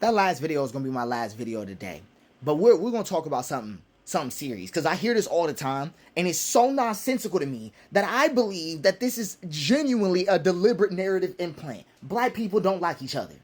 that last video is gonna be my last video today. But we're gonna talk about something serious, because I hear this all the time, and it's so nonsensical to me that I believe that this is genuinely a deliberate narrative implant. Black people don't like each other.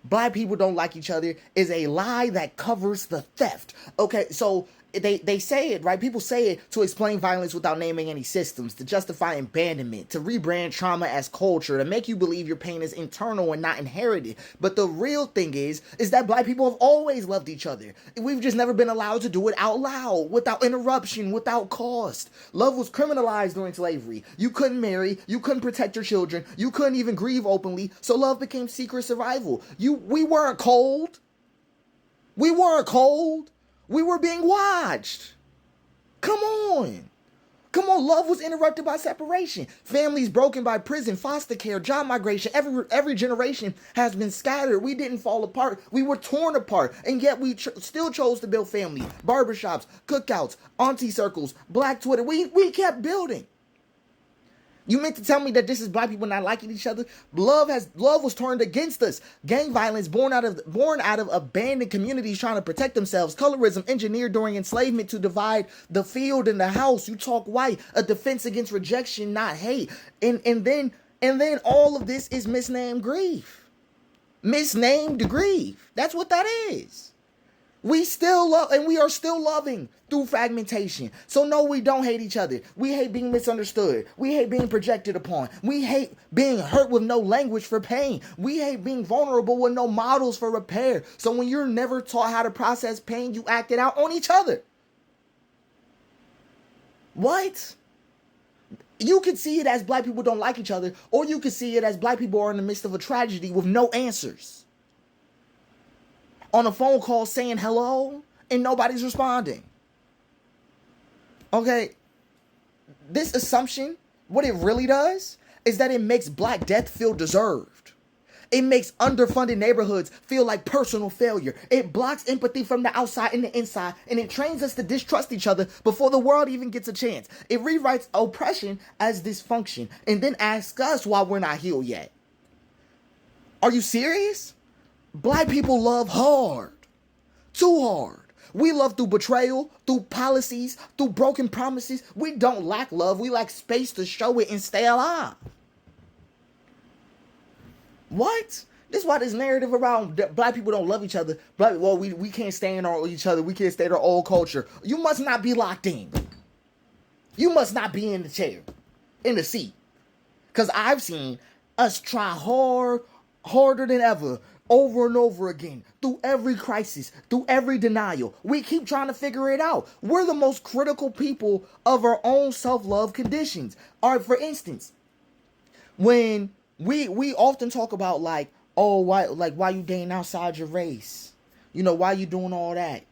Black people don't like each other is a lie that covers the theft. Okay, so they say it, right? People say it to explain violence without naming any systems, to justify abandonment, to rebrand trauma as culture, to make you believe your pain is internal and not inherited. But the real thing is that black people have always loved each other. We've just never been allowed to do it out loud, without interruption, without cost. Love was criminalized during slavery. You couldn't marry, you couldn't protect your children, you couldn't even grieve openly, so love became secret survival. We weren't cold. We weren't cold. We were being watched. Come on. Come on, love was interrupted by separation. Families broken by prison, foster care, job migration. Every generation has been scattered. We didn't fall apart. We were torn apart. And yet we still chose to build family. Barbershops, cookouts, auntie circles, black Twitter. We kept building. You meant to tell me that this is black people not liking each other? Love was turned against us. Gang violence born out of abandoned communities trying to protect themselves. Colorism engineered during enslavement to divide the field and the house. You talk white. A defense against rejection, not hate. And then all of this is misnamed grief. Misnamed grief. That's what that is. We still love, and we are still loving through fragmentation. So no, we don't hate each other. We hate being misunderstood. We hate being projected upon. We hate being hurt with no language for pain. We hate being vulnerable with no models for repair. So when you're never taught how to process pain, you act it out on each other. What? You could see it as black people don't like each other, or you could see it as black people are in the midst of a tragedy with no answers. On a phone call saying hello and nobody's responding. Okay, this assumption, what it really does is that it makes Black death feel deserved. It makes underfunded neighborhoods feel like personal failure. It blocks empathy from the outside and the inside, and it trains us to distrust each other before the world even gets a chance. It rewrites oppression as dysfunction and then asks us why we're not healed yet. Are you serious? Black people love hard. Too hard. We love through betrayal, through policies, through broken promises. We don't lack love. We lack space to show it and stay alive. What? This is why this narrative around black people don't love each other. We can't stand each other. We can't stand our old culture. You must not be locked in. You must not be in the chair, in the seat. Because I've seen us try harder than ever, over and over again, through every crisis, through every denial. We keep trying to figure it out. We're the most critical people of our own self-love conditions. All right, for instance, when we often talk about why you dating outside your race? You know, why you doing all that?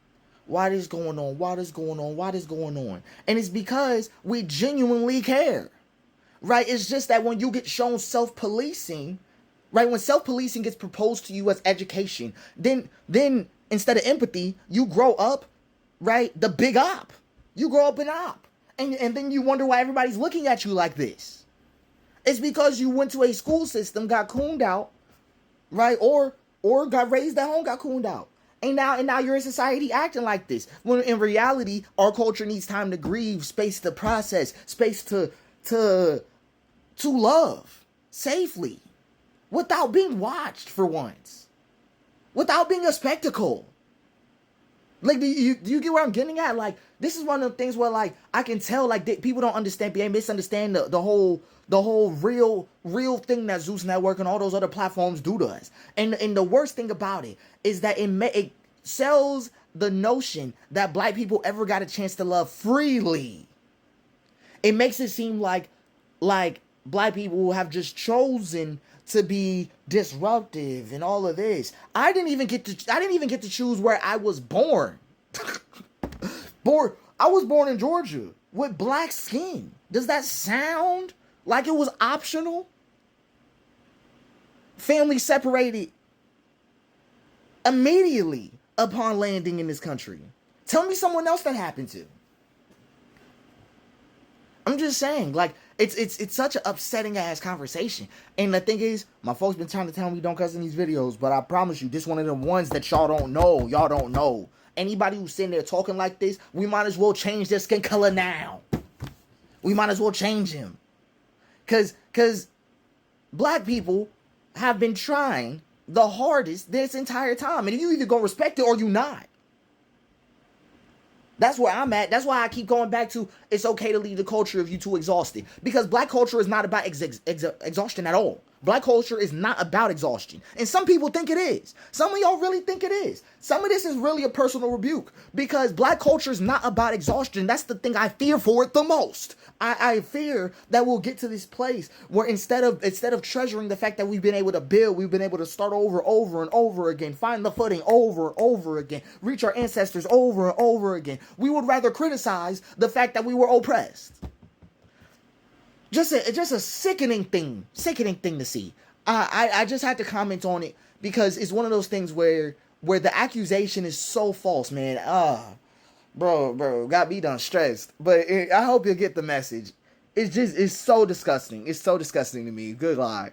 Why this going on? Why this going on? Why this going on? And it's because we genuinely care, right? It's just that when you get shown self-policing, right, when self-policing gets proposed to you as education, then instead of empathy, you grow up, right, the big op. You grow up an op. And then you wonder why everybody's looking at you like this. It's because you went to a school system, got cooned out, right, or got raised at home, got cooned out. And now you're in society acting like this. When in reality, our culture needs time to grieve, space to process, space to love safely. Without being watched for once. Without being a spectacle. Like, do you get where I'm getting at? Like, this is one of the things where, like, I can tell, like, people don't understand, they misunderstand the whole real thing that Zeus Network and all those other platforms do to us. And the worst thing about it is that it sells the notion that black people ever got a chance to love freely. It makes it seem like black people have just chosen to be disruptive and all of this. I didn't even get to choose where I was born. I was born in Georgia with black skin. Does that sound like it was optional? Family separated immediately upon landing in this country. Tell me someone else that happened to. I'm just saying, like, It's such an upsetting ass conversation. And the thing is, my folks been trying to tell me don't cuss in these videos, but I promise you, this one of them ones that y'all don't know. Y'all don't know. Anybody who's sitting there talking like this, we might as well change their skin color now. We might as well change him. Cause black people have been trying the hardest this entire time. And you either gonna respect it or you not. That's where I'm at. That's why I keep going back to it's okay to leave the culture if you're too exhausted. Because black culture is not about exhaustion at all. Black culture is not about exhaustion. And some people think it is. Some of y'all really think it is. Some of this is really a personal rebuke. Because black culture is not about exhaustion. That's the thing I fear for it the most. I fear that we'll get to this place where instead of treasuring the fact that we've been able to build, we've been able to start over and over again, find the footing over and over again, reach our ancestors over and over again. We would rather criticize the fact that we were oppressed. Just a sickening thing to see. I just had to comment on it because it's one of those things where the accusation is so false, man. Bro, got me done stressed. But I hope you get the message. It's so disgusting. It's so disgusting to me. Good God.